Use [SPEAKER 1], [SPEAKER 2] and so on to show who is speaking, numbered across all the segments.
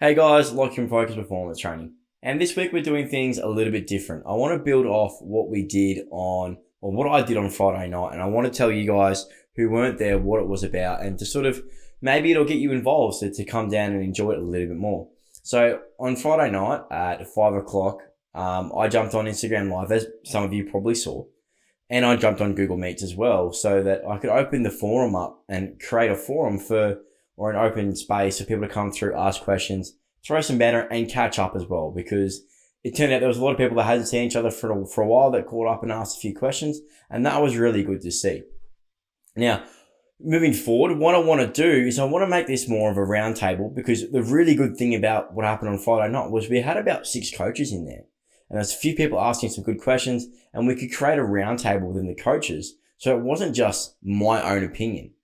[SPEAKER 1] Hey guys, Lockie from Focus Performance Training. And this week we're doing things a little bit different. I want to build off what we did or what I did on Friday night. And I want to tell you guys who weren't there what it was about and to sort of, maybe it'll get you involved so to come down and enjoy it a little bit more. So on Friday night at 5 o'clock, I jumped on Instagram Live, as some of you probably saw. And I jumped on Google Meets as well so that I could open the forum up and create a forum or an open space for people to come through, ask questions, throw some banter and catch up as well, because it turned out there was a lot of people that hadn't seen each other for a while that called up and asked a few questions, and that was really good to see. Now, moving forward, what I want to do is I want to make this more of a round table, because the really good thing about what happened on Friday night was we had about 6 coaches in there. And there's a few people asking some good questions, and we could create a round table within the coaches. So it wasn't just my own opinion.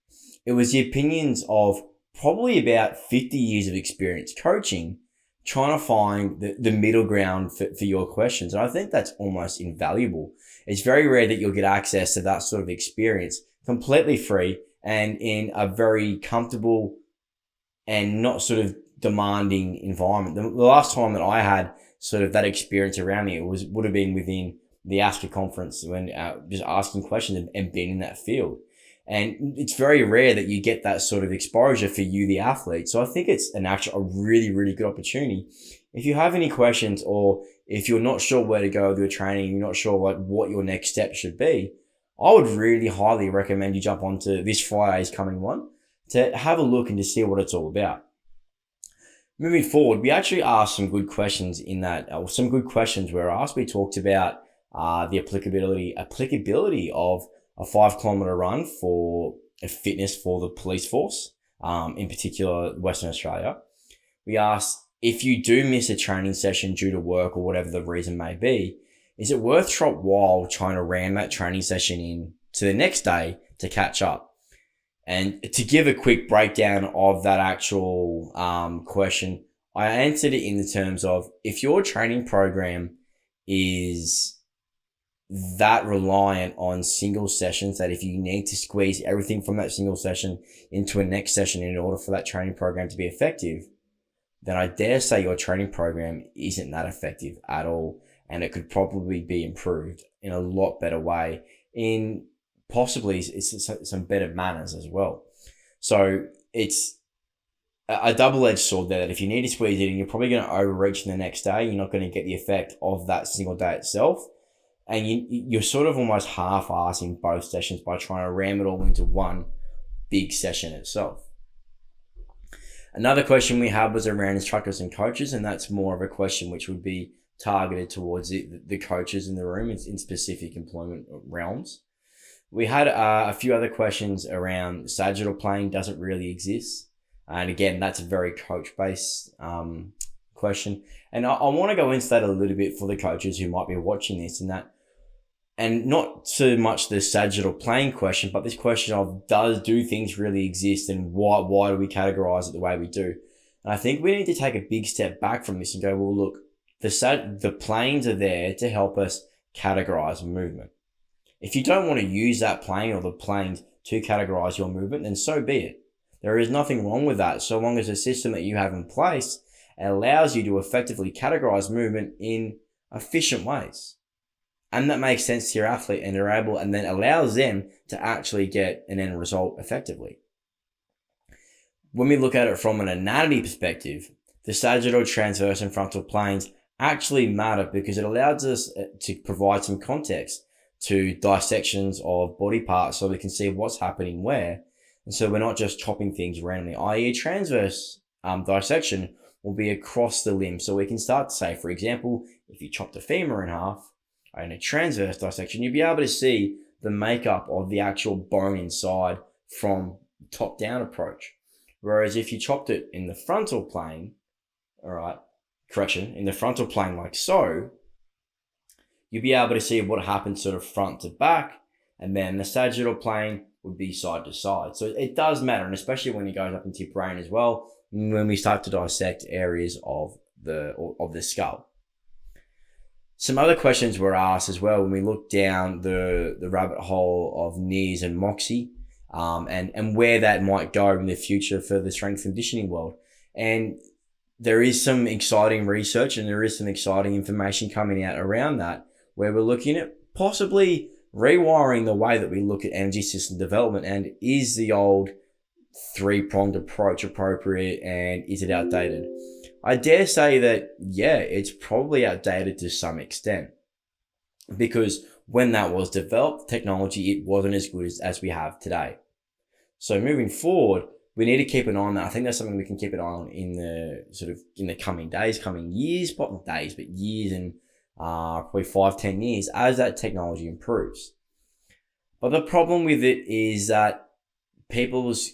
[SPEAKER 1] It was the opinions of probably about 50 years of experience coaching, trying to find the middle ground for your questions. And I think that's almost invaluable. It's very rare that you'll get access to that sort of experience completely free and in a very comfortable and not sort of demanding environment. The last time that I had sort of that experience around me, would have been within the ASCA conference when just asking questions and being in that field. And it's very rare that you get that sort of exposure for you, the athlete. So I think it's a really, really good opportunity. If you have any questions, or if you're not sure where to go with your training, you're not sure like what your next step should be, I would really highly recommend you jump onto this Friday's coming one to have a look and to see what it's all about. Moving forward, we actually asked some good questions in that, or some good questions were asked. We talked about the applicability of a 5 kilometer run for a fitness for the police force, in particular Western Australia. We asked, if you do miss a training session due to work or whatever the reason may be, is it worth your while trying to ram that training session in to the next day to catch up? And to give a quick breakdown of that actual question, I answered it in the terms of, if your training program is that reliant on single sessions, that if you need to squeeze everything from that single session into a next session in order for that training program to be effective, then I dare say your training program isn't that effective at all. And it could probably be improved in a lot better way, in possibly some better manners as well. So it's a double-edged sword there, that if you need to squeeze it in, you're probably going to overreach in the next day. You're not going to get the effect of that single day itself. And you're sort of almost half-assing both sessions by trying to ram it all into one big session itself. Another question we had was around instructors and coaches, and that's more of a question which would be targeted towards the coaches in the room in specific employment realms. We had a few other questions around sagittal plane. Does it really exist? And again, that's a very coach-based question. And I want to go into that a little bit for the coaches who might be watching this, and not so much the sagittal plane question, but this question of, do things really exist, and why do we categorize it the way we do? And I think we need to take a big step back from this and go, well, look, the planes are there to help us categorize movement. If you don't want to use that plane or the planes to categorize your movement, then so be it. There is nothing wrong with that, so long as the system that you have in place allows you to effectively categorize movement in efficient ways. And that makes sense to your athlete, and and then allows them to actually get an end result effectively. When we look at it from an anatomy perspective, the sagittal, transverse, and frontal planes actually matter, because it allows us to provide some context to dissections of body parts, so we can see what's happening where. And so we're not just chopping things randomly, i.e. a transverse dissection will be across the limb. So we can start to say, for example, if you chop the femur in half, in a transverse dissection, you'll be able to see the makeup of the actual bone inside from top down approach. Whereas if you chopped it in the frontal plane, in the frontal plane like so, you'll be able to see what happens sort of front to back, and then the sagittal plane would be side to side. So it does matter, and especially when it goes up into your brain as well, when we start to dissect areas of the skull. Some other questions were asked as well when we looked down the rabbit hole of NIRS and Moxy, and where that might go in the future for the strength and conditioning world. And there is some exciting research and there is some exciting information coming out around that, where we're looking at possibly rewiring the way that we look at energy system development. And is the old three-pronged approach appropriate, and is it outdated? I dare say that, yeah, it's probably outdated to some extent, because when that was developed, technology, it wasn't as good as we have today. So moving forward, we need to keep an eye on that. I think that's something we can keep an eye on in the coming days, coming years, not days, but years, and probably 5-10 years as that technology improves. But the problem with it is that people's,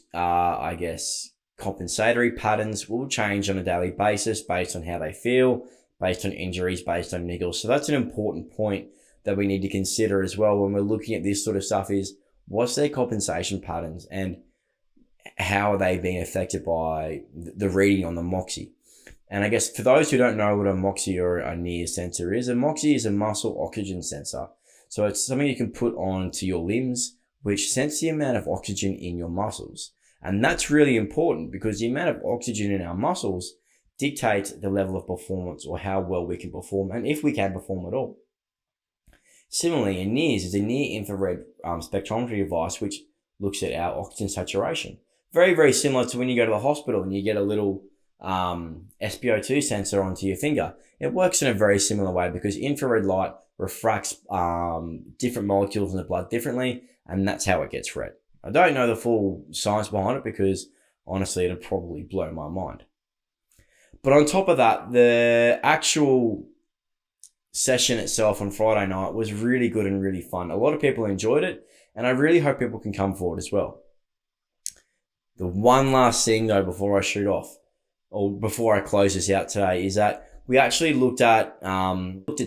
[SPEAKER 1] compensatory patterns will change on a daily basis based on how they feel, based on injuries, based on niggles. So that's an important point that we need to consider as well when we're looking at this sort of stuff, is what's their compensation patterns and how are they being affected by the reading on the Moxy. And I guess for those who don't know what a Moxy or a NIRS sensor is, a Moxy is a muscle oxygen sensor. So it's something you can put onto your limbs, which sense the amount of oxygen in your muscles. And that's really important, because the amount of oxygen in our muscles dictates the level of performance, or how well we can perform, and if we can perform at all. Similarly, a NIRS is a near-infrared spectrometry device which looks at our oxygen saturation. Very, very similar to when you go to the hospital and you get a little SpO2 sensor onto your finger. It works in a very similar way, because infrared light refracts different molecules in the blood differently, and that's how it gets read. I don't know the full science behind it, because honestly, it'd probably blow my mind. But on top of that, the actual session itself on Friday night was really good and really fun. A lot of people enjoyed it, and I really hope people can come forward as well. The one last thing though, before I shoot off, or before I close this out today, is that we actually looked at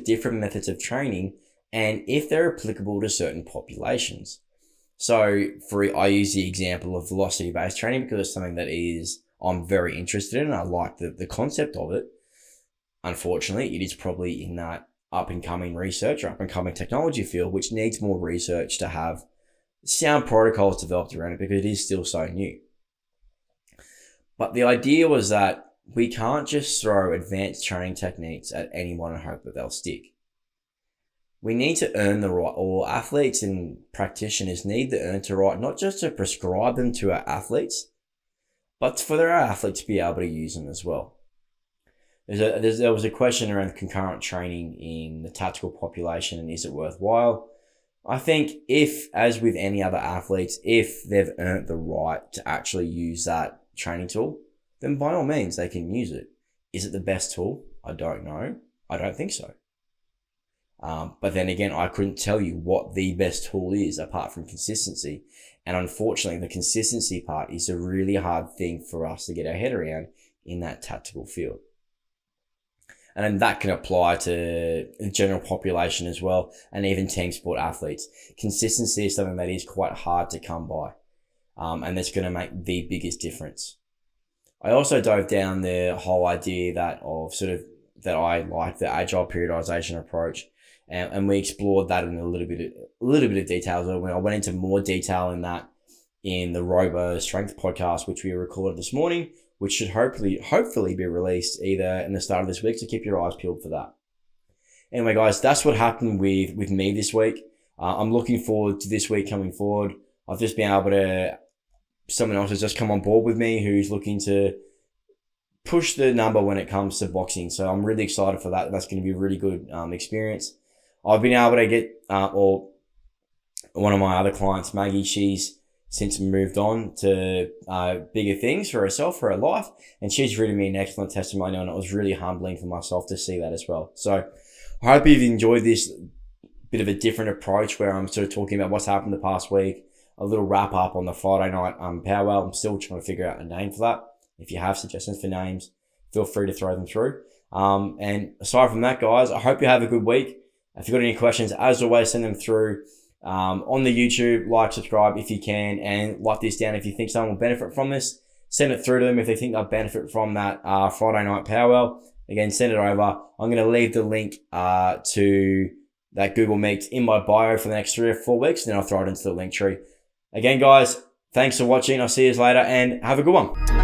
[SPEAKER 1] different methods of training and if they're applicable to certain populations. So I use the example of velocity-based training because it's something that I'm very interested in. I like the concept of it. Unfortunately, it is probably in that up-and-coming research or up-and-coming technology field, which needs more research to have sound protocols developed around it, because it is still so new. But the idea was that we can't just throw advanced training techniques at anyone and hope that they'll stick. We need to earn the right, or athletes and practitioners need to earn the right, not just to prescribe them to our athletes, but for their athletes to be able to use them as well. There was a question around concurrent training in the tactical population, and is it worthwhile? I think if, as with any other athletes, if they've earned the right to actually use that training tool, then by all means they can use it. Is it the best tool? I don't know. I don't think so. But then again, I couldn't tell you what the best tool is apart from consistency. And unfortunately, the consistency part is a really hard thing for us to get our head around in that tactical field. And that can apply to the general population as well, and even team sport athletes. Consistency is something that is quite hard to come by, and that's going to make the biggest difference. I also dove down the whole idea that I like the agile periodization approach, and we explored that in a little bit of detail. So when I went into more detail in that in the Robo Strength podcast, which we recorded this morning, which should hopefully be released either in the start of this week, so keep your eyes peeled for that. Anyway, guys, that's what happened with me this week. I'm looking forward to this week coming forward. I've just been able to, someone else has just come on board with me who's looking to push the number when it comes to boxing. So I'm really excited for that. That's going to be a really good experience. I've been able to get, or one of my other clients, Maggie, she's since moved on to bigger things for herself, for her life, and she's written me an excellent testimonial, and it was really humbling for myself to see that as well. So I hope you've enjoyed this bit of a different approach where I'm sort of talking about what's happened the past week, a little wrap up on the Friday night powwow. I'm still trying to figure out a name for that. If you have suggestions for names, feel free to throw them through. And aside from that, guys, I hope you have a good week. If you've got any questions, as always, send them through on the YouTube. Like, subscribe if you can, and write this down if you think someone will benefit from this. Send it through to them if they think they'll benefit from that Friday night powwow. Again, send it over. I'm going to leave the link to that Google Meet in my bio for the next 3 or 4 weeks, and then I'll throw it into the link tree. Again, guys, thanks for watching. I'll see you later, and have a good one.